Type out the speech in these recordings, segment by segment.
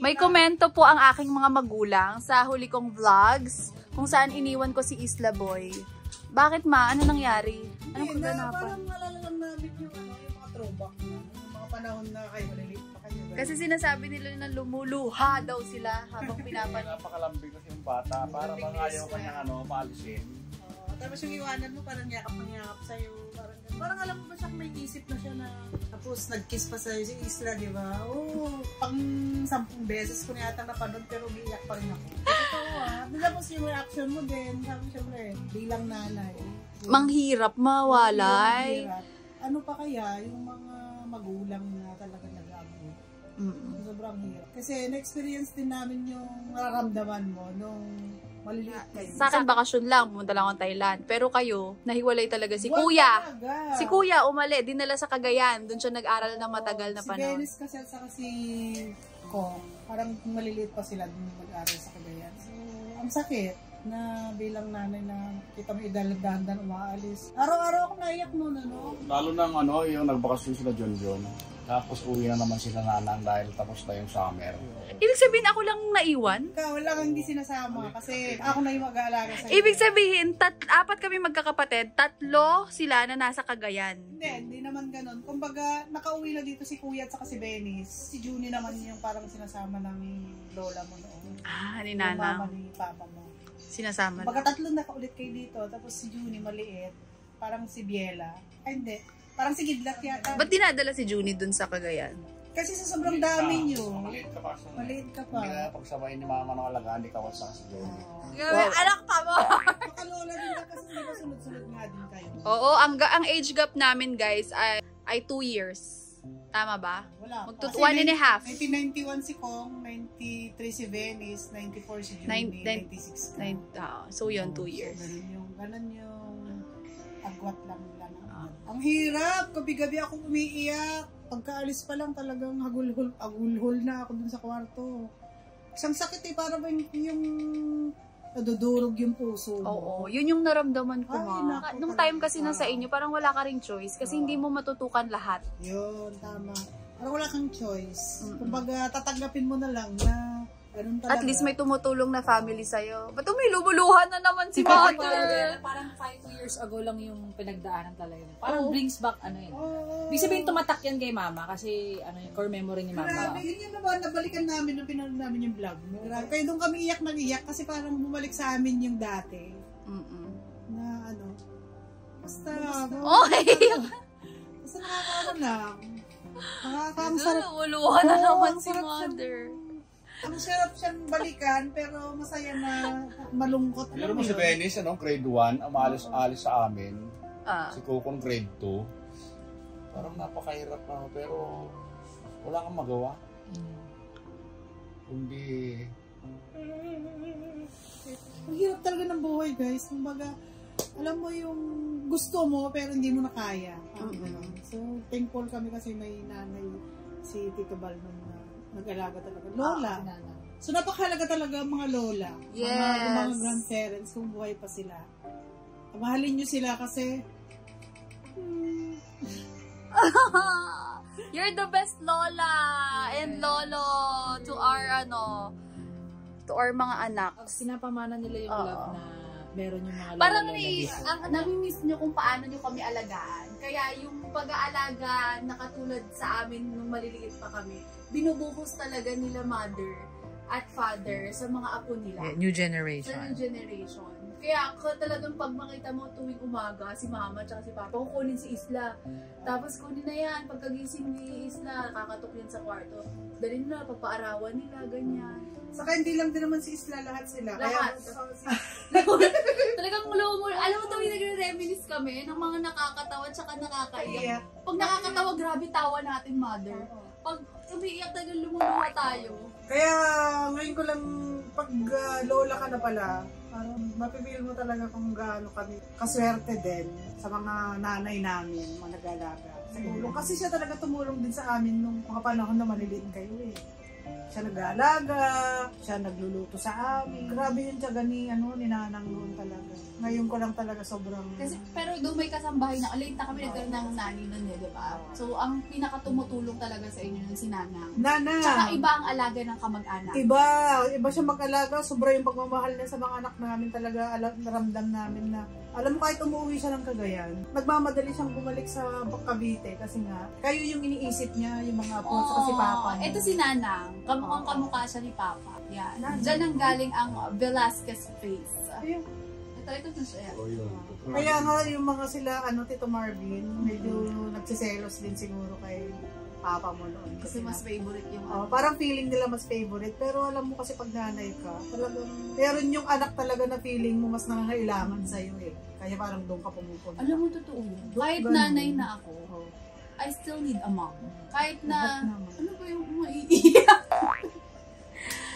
May komento po ang aking mga magulang sa huli kong vlogs kung saan iniwan ko si Isla Boy. Bakit ma? Ano nangyari? Anong kaganapan? Parang malalaman namin yung mga throwback na. Yung mga panahon na kayo maliliit pa kayo. Kasi sinasabi nila na lumuluha daw sila habang pinapanood. Napakalambing kasi yung bata. Para bang ayaw kanyang paalisin. Tapos yung iwanan mo, parang yakap sa'yo. Parang alam mo ba siya may isip na siya na tapos nag-kiss pa sa'yo si Isla, di ba? Oo, pang 10 beses ko na yata napanood pero umiiyak pa rin ako. Totoo Tapos yung reaction mo din, sabi siyempre, bilang nanay. Manghirap mawalay. Ano pa kaya yung mga magulang na talaga nag-aabot? Sobrang hirap. Kasi na-experience din namin yung nararamdaman mo nung maliliit kayo. Sa akin, bakasyon lang. Pumunta lang ako Thailand. Pero kayo, nahiwalay talaga si Wala Kuya. Talaga. Si Kuya, umali. Dinala sa Cagayan. Doon siya nag-aral ng matagal na panahon. Si Venice kasi at saka si Ko, parang maliliit pa sila doon mag-aral sa Cagayan. So, ang sakit na bilang nanay na kita mo idaladahan umaalis. Araw-araw ako naiyak noon, ano? Lalo nang yung nagbakasyon sila John. Tapos uwi na naman sila nanang dahil tapos na yung summer. Ibig sabihin, ako lang naiwan? Ikaw, wala kang hindi sinasama kasi ako na yung mag-aalaga sa'yo. Ibig sabihin, apat kami magkakapatid, 3 sila na nasa Cagayan. Hindi naman ganun. Kumbaga, nakauwi na dito si Kuya at saka si Venice. Si Junie naman yung parang sinasama ng lola mo noon. Ni Yung Nana. mama ni Papa mo. Sinasama na. Kumbaga, 3 na kaulit kayo dito. Tapos si Junie maliit. Parang si Biela. Ay, hindi. Parang si Gidlat yata. Ba't dinadala si Junie dun sa Cagayan? Kasi sa sobrang dami nyo. Maliit ka pa. Maliit ka pa. Hindi na pagsabayin ni mama ng alagaan, di kawas sa si John. Anak ka mo! Makalola din ka kasi di ba sunod-sunod nga din kayo. Oo, ang age gap namin guys ay 2 years. Tama ba? Wala. 1 and a half. 1991 si Kong, 93 si Venice, 94 si Junie, 96 ka. So yun, 2 years. So, ganun yung agwat lang nila. Ang hirap! Gabi-gabi ako umiiyak. Pagkaalis pa lang talagang hagulhol na ako dun sa kwarto. Isang sakit para ba yung nadudurog yung puso mo. Oo, yun yung naramdaman ko Ay, nung time kasi na sa inyo, parang wala ka ring choice kasi hindi mo matutukan lahat. Yun, tama. Parang wala kang choice. Kumbaga, tatanggapin mo na lang na ganun talaga. At least may tumutulong na family sa'yo. Ba't lumuluhan na naman si mother? Parang 2 years ago lang yung pinagdaanan talaga. Parang brings back yun. Ibig sabihin tumatak yan kay mama kasi yung core memory ni mama. Grabe, yun yung naman, nabalikan namin nung pinanood namin yung vlog mo. Kaya doon kami iyak kasi parang bumalik sa amin yung dati. Na basta, basta nakakaano lang. Ang sarap. Lumuluhan na naman si mother. Ang sarap siyang balikan, pero masaya na malungkot. Pero mo si Venice, grade 1, alis sa amin. Si Kokon grade 2. Parang napakahirap na, pero wala kang magawa. Kundi... Ang hirap talaga ng buhay, guys. Kumbaga, alam mo yung gusto mo, pero hindi mo na kaya. So, thankful kami kasi may nanay, si Tito Balnon na nag-alaga talaga. Lola. So, napakahalaga talaga ang mga lola. Yes. Mga grandparents kung buhay pa sila. Mahalin nyo sila kasi You're the best lola and lolo to our mga anak. Sinapamana nila yung love na meron yung mga parang lola. nami-miss nyo kung paano nyo kami alagaan. Kaya yung pag-aalaga na katulad sa amin nung maliliit pa kami, binubuhos talaga nila mother at father sa mga apo nila. New generation. Sa new generation. Kaya talagang pag makita mo tuwing umaga, si mama at si papa, kukunin si Isla. Tapos kunin na yan, pagkagising ni Isla, kakatok yan sa kwarto. Dalhin na, papaarawan nila, ganyan. saka hindi lang din naman si Isla, lahat sila. Lahat. Talagang alam mo tuwing nagre-reminisce kami ng mga nakakatawa at saka nakakaiyak. Pag nakakatawa, grabe tawa natin, mother. Pag umiiyak talagang lumuluha tayo. Kaya ngayon ko lang, pag lola ka na pala, parang mapipil mo talaga kung gaano kami kaswerte din sa mga nanay namin, mga nag-alaga. Kasi siya talaga tumulong din sa amin nung mga panahon na maliliit kayo eh. Siya nag-aalaga, siya nagluluto sa amin. Grabe yung tiyaga ni Nanang noon talaga. Ngayon ko lang talaga sobrang... Kasi, pero doon may kasambahay na, late na kami nagkaroon ng nani nun eh, diba? So, ang pinakatumutulong talaga sa inyo nun si Nanang. Nana! Tsaka iba ang alaga ng kamag-anak. Iba siya mag-alaga. Sobra yung pagmamahal niya sa mga anak namin talaga. Naramdam namin na, alam mo kahit umuwi siya ng Cagayan, nagmamadali siyang bumalik sa Cavite kasi nga, kayo yung iniisip niya, yung mga apo, saka si Papa. Ito si Nanang, kamukhang kamukha siya ni Papa. Yan. Diyan ang galing ang Velasquez face. Ayun. Ito na siya. Kaya nga yung mga sila, Tito Marvin, medyo nagsiselos din siguro kay Papa mo noon. Kasi mas favorite yung parang feeling nila mas favorite. Pero alam mo kasi pag nanay ka, talagang meron yung anak talaga na feeling mo mas nangangailangan sa'yo eh. Kaya parang doon ka pumupunta. Alam mo, totoo yun. Kahit nanay na ako, I still need a mom. Kahit na, ano ba yung maiiyak?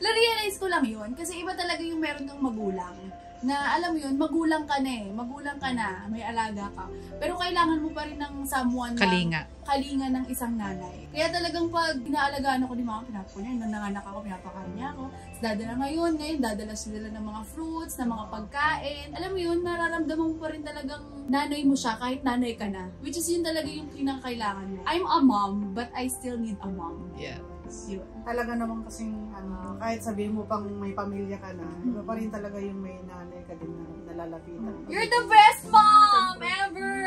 Na-realize ko lang yun. Kasi iba talaga yung meron ng magulang. Na alam mo yun, magulang ka na eh. Magulang ka na, may alaga ka. Pero kailangan mo pa rin ng someone na kalinga ng isang nanay. Kaya talagang pag inaalagaan ako ni mama, pinapo niya, nung nanganak ako, pinapakain niya ako. Dadala ngayon, dadala sila ng mga fruits, ng mga pagkain. Alam mo yun, nararamdaman mo pa rin talagang nanay mo siya kahit nanay ka na. Which is yun talaga yung pinakailangan mo. I'm a mom, but I still need a mom. Yeah. Yun. Talaga naman kasing kahit sabihin mo pang may pamilya ka na, iba pa rin talaga yung may nanay ka din na nalalapitan. You're the best mom ever!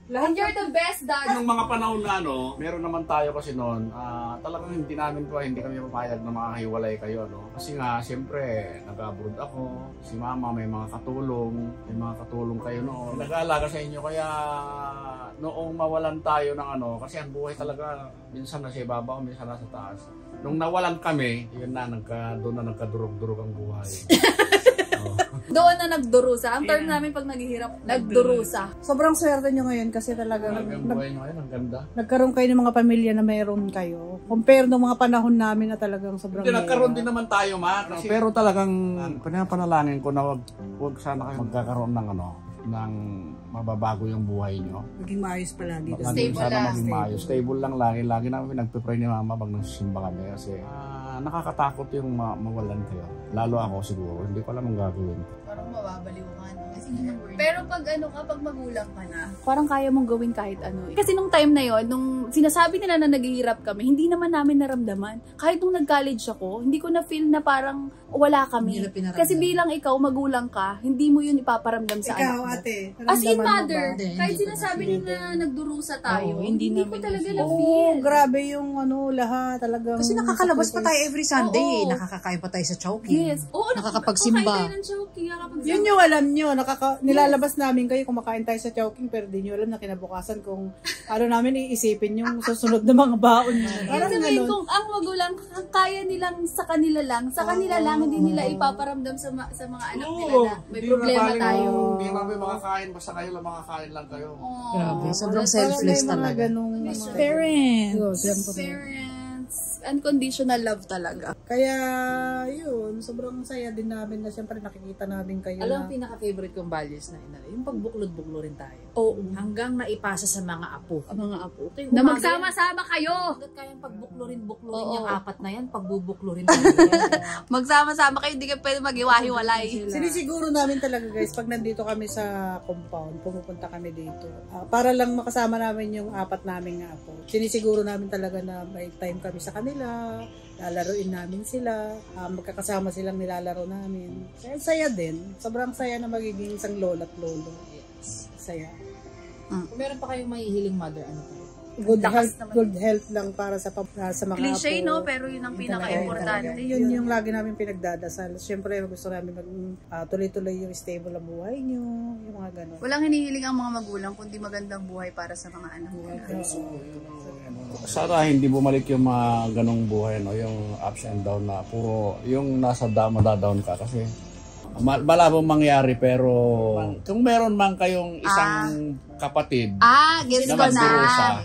And you're the best dad. Nung mga panahon na meron naman tayo kasi noon, talagang hindi kami papayag na makahiwalay kayo, Kasi nga, siyempre, nag-abroad ako, si mama may mga katulong kayo noon. Nag-aalaga sa inyo, kaya noong mawalan tayo ng kasi ang buhay talaga, minsan nasa ibabaw, minsan nasa taas. Nung nawalan kami, yun na, doon na nagkadurog-durog ang buhay. Doon na nagdurusa. Ang term namin pag naghihirap, nagdurusa. Sobrang swerte nyo ngayon kasi talaga ang buhay nyo ngayon, ang ganda. Nagkaroon kayo ng mga pamilya na mayroon kayo. Compare ng mga panahon namin na talagang sobrang hindi, nagkaroon din naman tayo, Kasi, pero talagang pinapanalangin ko na wag sana kayo magkakaroon ng mababago yung buhay nyo. Maging maayos palagi. Stable lang. Maging maayos. Stable lang lagi. Lagi namin pinagpipray ni mama pag nagsisimba kami kasi nakakatakot yung mawalan kayo. Lalo ako siguro. Hindi ko alam ang gagawin. Parang mababaliw ka, Pero pag pag magulang ka na, parang kaya mong gawin kahit ano. Kasi nung time na yon, nung sinasabi nila na naghihirap kami, hindi naman namin naramdaman. Kahit nung nag-college ako, hindi ko na feel na parang wala kami. Kasi bilang ikaw, magulang ka, hindi mo yun ipaparamdam sa anak mo. Ate, as in mother, kahit sinasabi nila na nagdurusa tayo, hindi ko talaga na-feel. Grabe yung lahat talagang. Kasi nakakalabas pa tayo every Sunday. Nakakakain pa tayo sa Chowking. Yes. Oo, nakakapagsimba. Yun yung alam nyo, nilalabas namin kayo kumakain tayo sa Chowking pero di nyo alam na kinabukasan kung namin iisipin yung susunod na mga baon nyo. Parang sabihin kung ang magulang kaya nilang sa kanila lang hindi nila ipaparamdam sa mga anak nila na may problema tayo. Hindi namin makakain, basta kayo lang makakain lang kayo. Grabe, sobrang selfless talaga. Parents, unconditional love talaga. Kaya yun, sobrang saya din namin na siyempre nakikita namin kayo. Alam, pinaka-favorite kong values na yung pagbuklod-buklo rin tayo. Oo. Hanggang naipasa sa mga apo. Mga apo. Na magsama-sama kayo! Hanggat kayang pagbuklo rin yung apat na yan, pagbubuklo rin tayo. Magsama-sama kayo, hindi kayo pwede mag-iwahiwalay. Sinisiguro namin talaga guys, pag nandito kami sa compound, pumupunta kami dito. Para lang makasama namin yung apat naming apo. Sinisiguro namin talaga na may time kami sa kanila. Lalaruin namin sila, magkakasama silang nilalaro namin. Kaya saya din. Sobrang saya na magiging isang lola at lolo. Yes. Saya. Kung meron pa kayong mahihiling mother, ano pa? Good health lang para sa mga cliché, apo. Pero yun ang pinaka-importante. Yun yung lagi namin pinagdadasal. Siyempre, gusto namin tuloy-tuloy yung stable ang buhay nyo, yung mga gano'n. Walang hinihiling ang mga magulang kundi magandang buhay para sa mga anak nila. Sana hindi bumalik yung mga ganong buhay, yung ups and down na puro yung nasa down ka kasi malabong mangyari pero kung meron man kayong isang kapatid gets ko na.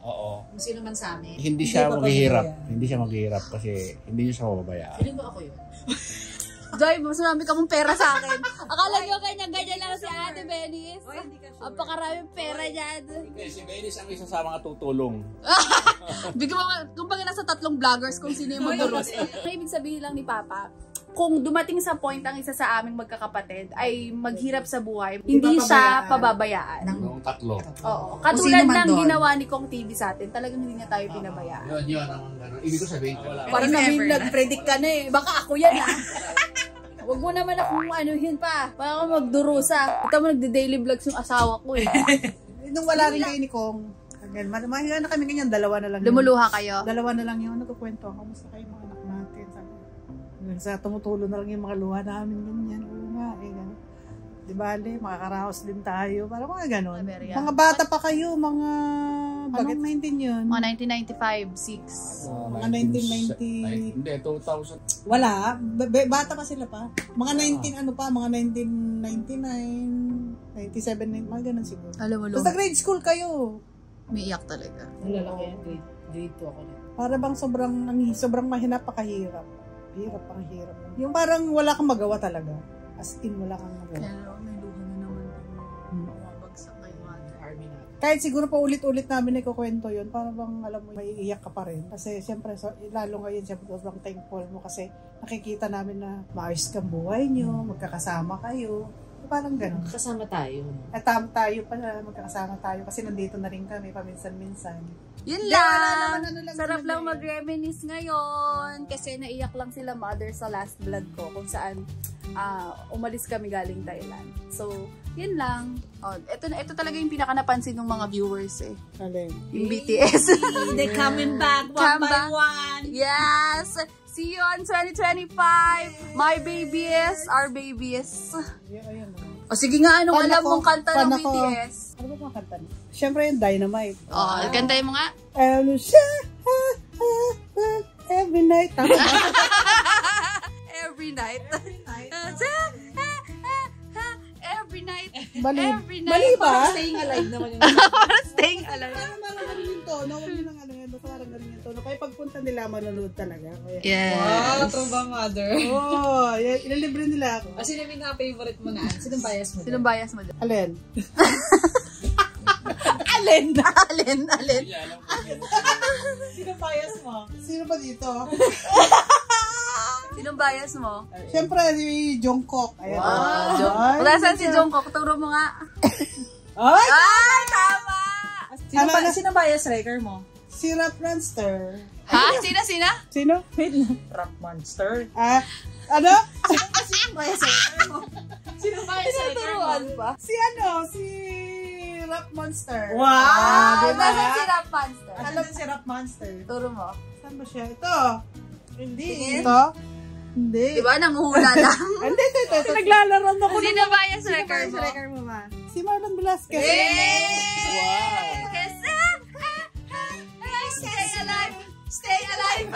Oo. Kung sino man sa amin. Hindi siya maghihirap kasi hindi niyo siya mababayaan. Feeling ko ako yun. Joy, mas marami ka mong pera sa akin. Akala nyo ganyan lang si Ate Benis. Ang pakaraming pera niyan. Si Benis ang isa sa mga tutulong. Kumbaga nasa 3 vloggers kung sino yung magduros. Ibig sabihin lang ni Papa, kung dumating sa point ang isa sa aming magkakapatid ay maghirap sa buhay, hindi siya pababayaan. Noong 3. Oo. Kung Katulad sino man ng doon. ginawa ni Kong TV sa atin, talagang hindi niya tayo pinabayaan. Yun, ang ganun. Ibig ko sabihin ko. Parang kami nag-predict ka na eh. Baka ako yan ah. Huwag mo naman akong anuhin pa. Baka ako magdurusa. Ito mo nagde-daily vlogs yung asawa ko eh. Nung wala rin kayo ni Kong, mahiga na kami ganyan, 2 na lang. Lumuluha kayo. 2 na lang yun, nagkukwento. Kamusta kayo mga anak natin? Sa tumutulo na lang yung mga luha namin, ganyan. Oo nga, gano'n. Di ba, makakaraos din tayo. Parang mga gano'n. Mga bata pa kayo, mga... Anong 19 yun? Mga 1995, 6. Mga 1990... Hindi, 2000. Wala. Bata pa sila pa. Mga 19 ano pa, mga 1999, 97, mga ganun siguro. Alam mo, Basta grade school kayo. umiiyak talaga. Nalalaki yan. Grade 2 ako na. Para bang sobrang mahina pa kahirap. Hirap. Yung parang wala kang magawa talaga. As in, wala kang magawa. Kaya may luha na naman bumabagsak kay mother. Army na. Kahit siguro pa ulit-ulit namin ikukwento yun, parang bang alam mo, may iiyak ka pa rin. Kasi siyempre, lalo ngayon, siyempre, sobrang thankful mo kasi nakikita namin na maayos kang buhay nyo, magkakasama kayo. Parang gano'n. Kasama tayo. At tayo pa na magkakasama tayo kasi nandito na rin kami paminsan-minsan. Yun Wala lang! naman, Sarap lang mag-reminisce ngayon. Kasi naiyak lang sila mother sa last vlog ko kung saan umalis kami galing Thailand. So, yun lang. Oh, ito talaga yung pinaka napansin ng mga viewers eh. Alin? Yung BTS. They coming back Come one by back. one. Yes! See you on 2025! My babies, our babies. Ayun. O sige nga, anong alam Paano mong kanta ng paano ko? BTS? Ano ba mga kanta niya? Siyempre yung Dynamite. Oh, kantahin mo nga. Ano siya? Every night. Tama ba? Every night. Every night. Bali. Every night. Mali ba? Staying alive naman yung Para staying alive. Parang ganun yung tono. Huwag nyo nang ano yan. Basta parang ganun yung tono. Kaya pagpunta nila, manonood talaga. Kaya, Yes. Wow, true ba, mother? oh, ililibre nila ako. Sino yung mga favorite mo na? Sinong bias mo? Sinong bias mo dyan? Alin? Alin? Alin? Sinong bias mo? Sino ba dito? Sinong bias mo? Siyempre, si Jungkook. Ayan. Wow. Nasaan si Jungkook? Turo mo nga. Ay! Ay, tama! Sino bias striker mo? Si Rap Monster. Ha? Sina? Sino? Rock Monster. Ano? Sino bias striker mo? Sino bias striker mo? Tinuturuan pa. Si Rap Monster. Wow! Diba? Nasaan si Rap Monster? Alam si Rap Monster. Turo mo. Saan ba siya? Ito. Hindi. Ito? Hindi. Diba? Nanguhula lang. Hindi, ito. Naglalaroan ako. Sino bias striker mo? Striker mo ma? Si Marlon Velasquez. Wow! Stay alive! Stay alive!